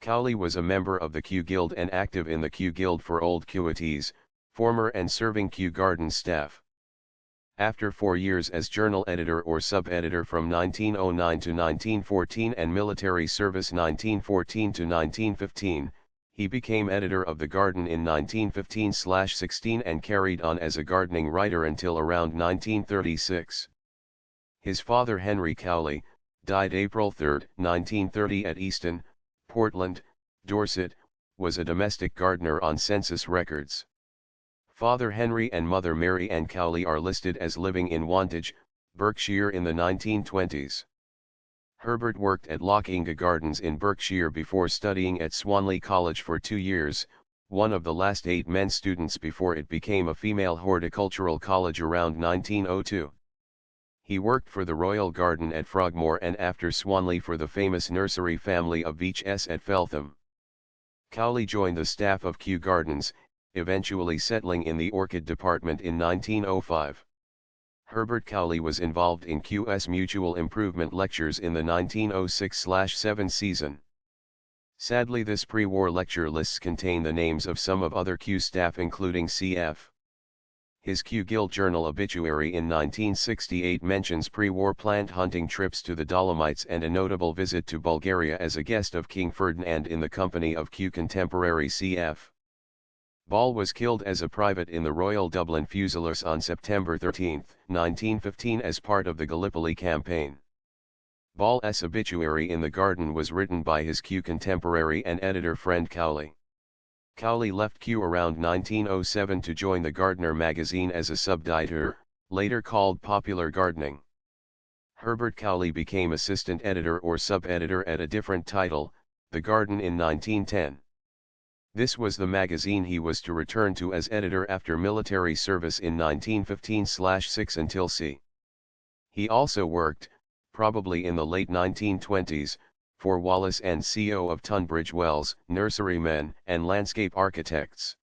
Cowley was a member of the Kew Guild and active in the Kew Guild for Old Kewatees, former and serving Kew Gardens staff. After 4 years as journal editor or sub-editor from 1909 to 1914 and military service 1914 to 1915, he became editor of The Garden in 1915/16 and carried on as a gardening writer until around 1936. His father Henry Cowley, died April 3, 1930 at Easton, Portland, Dorset, was a domestic gardener on census records. Father Henry and Mother Mary Ann Cowley are listed as living in Wantage, Berkshire in the 1920s. Herbert worked at Lockinga Gardens in Berkshire before studying at Swanley College for 2 years, one of the last 8 men students before it became a female horticultural college around 1902. He worked for the Royal Garden at Frogmore and after Swanley for the famous nursery family of Veitch at Feltham. Cowley joined the staff of Kew Gardens, eventually settling in the orchid department in 1905. Herbert Cowley was involved in Kew's mutual improvement lectures in the 1906/07 season. Sadly, this pre-war lecture lists contain the names of some of other Kew staff including C.F. His Kew Guild Journal obituary in 1968 mentions pre-war plant hunting trips to the Dolomites and a notable visit to Bulgaria as a guest of King Ferdinand in the company of Kew contemporary C.F. Ball was killed as a private in the Royal Dublin Fusiliers on September 13, 1915 as part of the Gallipoli campaign. Ball's obituary in The Garden was written by his Kew contemporary and editor friend Cowley. Cowley left Kew around 1907 to join the Gardener magazine as a sub-editor, later called Popular Gardening. Herbert Cowley became assistant editor or sub-editor at a different title, The Garden in 1910. This was the magazine he was to return to as editor after military service in 1915/6 until c. He also worked, probably in the late 1920s, for Wallace and Co. of Tunbridge Wells, nurserymen and landscape architects.